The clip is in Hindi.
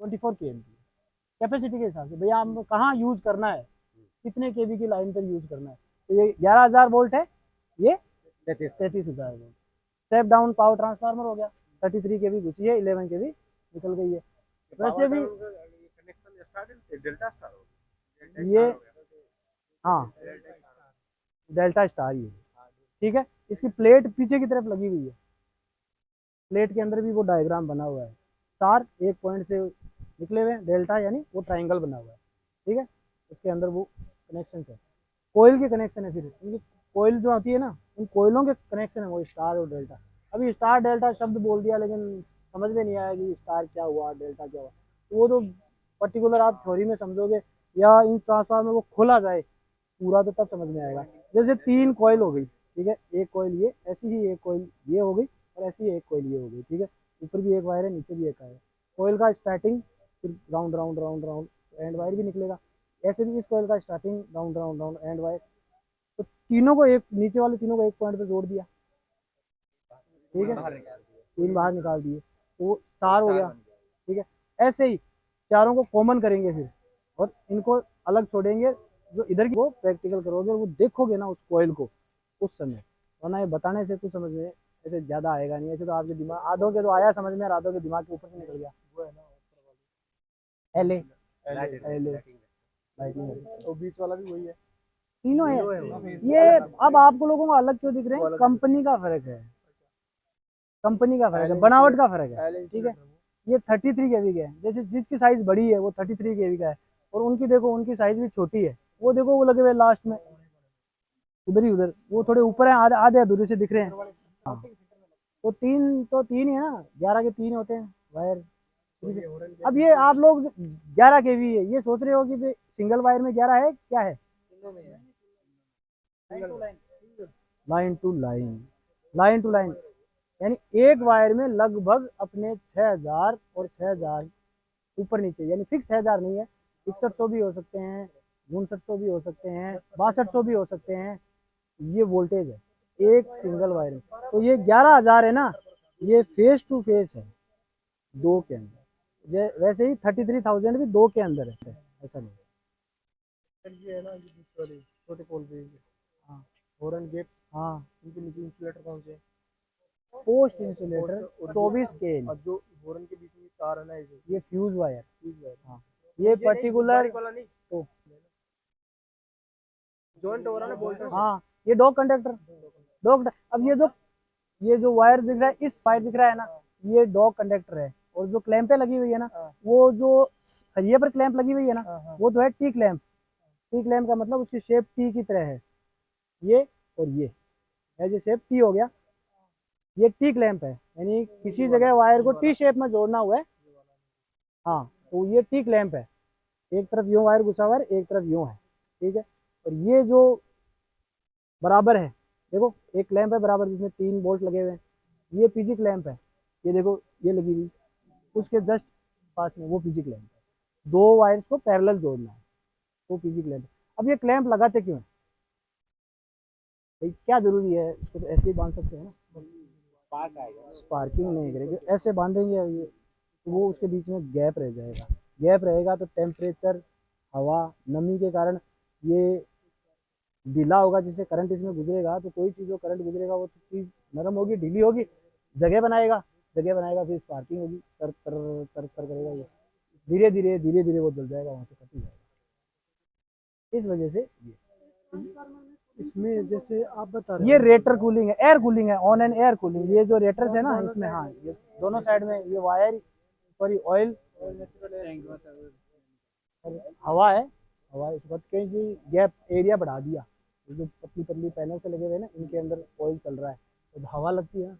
24 kV की कैपेसिटी के हिसाब से, भैया हम कहाँ यूज़ करना है, कितने केवी की लाइन पर यूज़ करना है। तो ये 11,000 वोल्ट है, ये 33,000 volt. Step down power transformer हो गया, 33 केवी घुसी है, 11 केवी निकल गई है। वैसे भी ये हाँ डेल्टा स्टार ही है, ठीक है। इसकी प्लेट पीछे की तरफ लगी हुई है, प्लेट के अंदर भी वो डायग्राम बना हुआ है, स्टार एक पॉइंट से निकले हुए हैं, डेल्टा यानी वो ट्राइंगल बना हुआ है, ठीक है। उसके अंदर वो कनेक्शन है, कोयल के कनेक्शन है, फिर उनकी कोयल जो आती है ना, उन कोयलों के कनेक्शन है वो स्टार और डेल्टा। अभी स्टार डेल्टा शब्द बोल दिया, लेकिन समझ में नहीं आया कि स्टार क्या हुआ डेल्टा क्या हुआ। तो वो तो पर्टिकुलर आप थ्योरी में समझोगे या इन ट्रांसफार्मर को खोला जाए पूरा तो तब समझ में आएगा। जैसे 3 कॉइल हो गई, ठीक है, एक कॉइल ये, ऐसी ही एक कॉइल ये हो गई, और ऐसी ही एक कॉइल ये हो गई, ठीक है। ऊपर भी एक वायर है, नीचे भी एक वायर है। कॉइल का स्टार्टिंग फिर round round round round and wire भी निकलेगा, ऐसे भी इस कॉइल का starting round round round and wire. तो तीनों को एक, नीचे वाले तीनों को एक पॉइंट पे जोड़ दिया, ठीक है, 3 बाहर निकाल दिए, तो स्टार हो गया, ठीक है। ऐसे ही चारों को कॉमन करेंगे फिर, और इनको अलग छोड़ेंगे। जो इधर की वो प्रैक्टिकल करोगे, वो देखोगे ना उस कॉइल को उस समय, वरना ये बताने से कुछ समझ में ऐसे ज़्यादा आएगा नहीं। ऐसे तो आपके दिमाग आधों के तो आया समझ में, और आधों के दिमाग के ऊपर से निकल गया। एल ए लाइटिंग, तो बीच वाला भी वही है, तीनों है ये। अब आपको लोगों को अलग क्यों दिख रहे हैं, कंपनी का फर्क है, कंपनी का फर्क है, बनावट का फर्क है, ठीक है। ये 33 केवी का है, जैसे जिसकी साइज बड़ी है वो 33 केवी का है, और उनकी देखो उनकी साइज भी छोटी है, वो देखो वो लगे हुए लास्ट में उधर ही, उधर वो थोड़े ऊपर है, आधे आधे अधूरे से दिख रहे हैं। हाँ तो तीन ही है ना, 11 के 3 होते हैं वायर। अब ये आप लोग 11 केवी है, ये सोच रहे हो कि सिंगल वायर में 11 है, क्या है, line to line, line to line, यानी एक वायर में लगभग अपने 6,000 और 6,000 ऊपर नीचे, यानी फिक्स 6,000 नहीं है, 6100 भी हो सकते हैं, 5900 भी हो सकते हैं, 6200 भी हो सकते हैं। ये वोल्टेज है एक सिंगल वायर में। तो ये 11,000 है ना, ये फेस टू फेस है दो के अंदर, वैसे ही 33,000 भी दो के अंदर है, ऐसा नहीं। ये है ना ये बीच वाले छोटे पोल पे, हाँ, हॉर्न गेट, हाँ उनके नीचे इंसुलेटर कौन से, पोस्ट इंसुलेटर 24 के, और जो हॉर्न के बीच में तार है ना, ये फ्यूज वायर, फ्यूज हाँ ये पर्टिकुलर वाला नहीं, तो जॉइंट हो रहा है ना बोल्ट। हाँ ये डॉग कंडक्टर, डॉग। अब ये जो वायर दिख रहा है, इस वायर दिख रहा है ना, ये डॉग कंडक्टर है। और जो क्लैंपें लगी हुई है ना, वो जो सरिये पर क्लैंप लगी हुई है ना, वो तो है टी क्लैंप। टी क्लैंप का मतलब उसकी शेप टी की तरह है, ये और ये एज ए शेप टी हो गया, ये टी क्लैंप है, यानी किसी जगह वायर को टी शेप में जोड़ना हुआ है। हाँ तो ये टी क्लैंप है, एक तरफ यूं वायर घुसा हुआ है, एक तरफ यूं है, ठीक है। और ये जो बराबर है, देखो एक क्लैंप है बराबर जिसमें 3 बोल्ट लगे हुए हैं, ये पीजी क्लैंप है, ये देखो ये लगी हुई, उसके जस्ट पास में वो पीजी क्लैंप है। दो वायर्स को पैरेलल जोड़ना है, वो पीजी क्लैंप है। अब ये क्लैंप लगाते क्यों है भाई, क्या जरूरी है, इसको तो ऐसे ही बांध सकते हैं ना, स्पार्किंग नहीं करेगी, ऐसे बांधेंगे ये, तो वो उसके बीच में गैप रह जाएगा, गैप रहेगा तो टेम्परेचर, हवा, नमी के कारण ये ढीला होगा, जिससे करंट इसमें गुजरेगा, तो कोई चीज़ जो करंट गुजरेगा वो चीज़ नरम होगी, ढीली होगी, जगह बनाएगा, जगह बनाएगा, फिर स्पार्किंग होगी, तर तर तर तर करेगा, ये धीरे धीरे धीरे धीरे वो जल जाएगा, वहाँ से कट जाएगा। इस वजह से इसमें जैसे आप बता रहे ये रेटर कूलिंग है, एयर कूलिंग है, ऑन एंड एयर कूलिंग। ये जो रेटर्स है ना इसमें, हाँ ये दोनों साइड में ये वायर, सॉरी ऑयल और हवा है, हवा इस वक्त कहीं गैप एरिया बढ़ा दिया, ये जो पतली पतली पैनल से लगे हुए हैं ना, इनके अंदर ऑयल चल रहा है, तो हवा लगती है ना,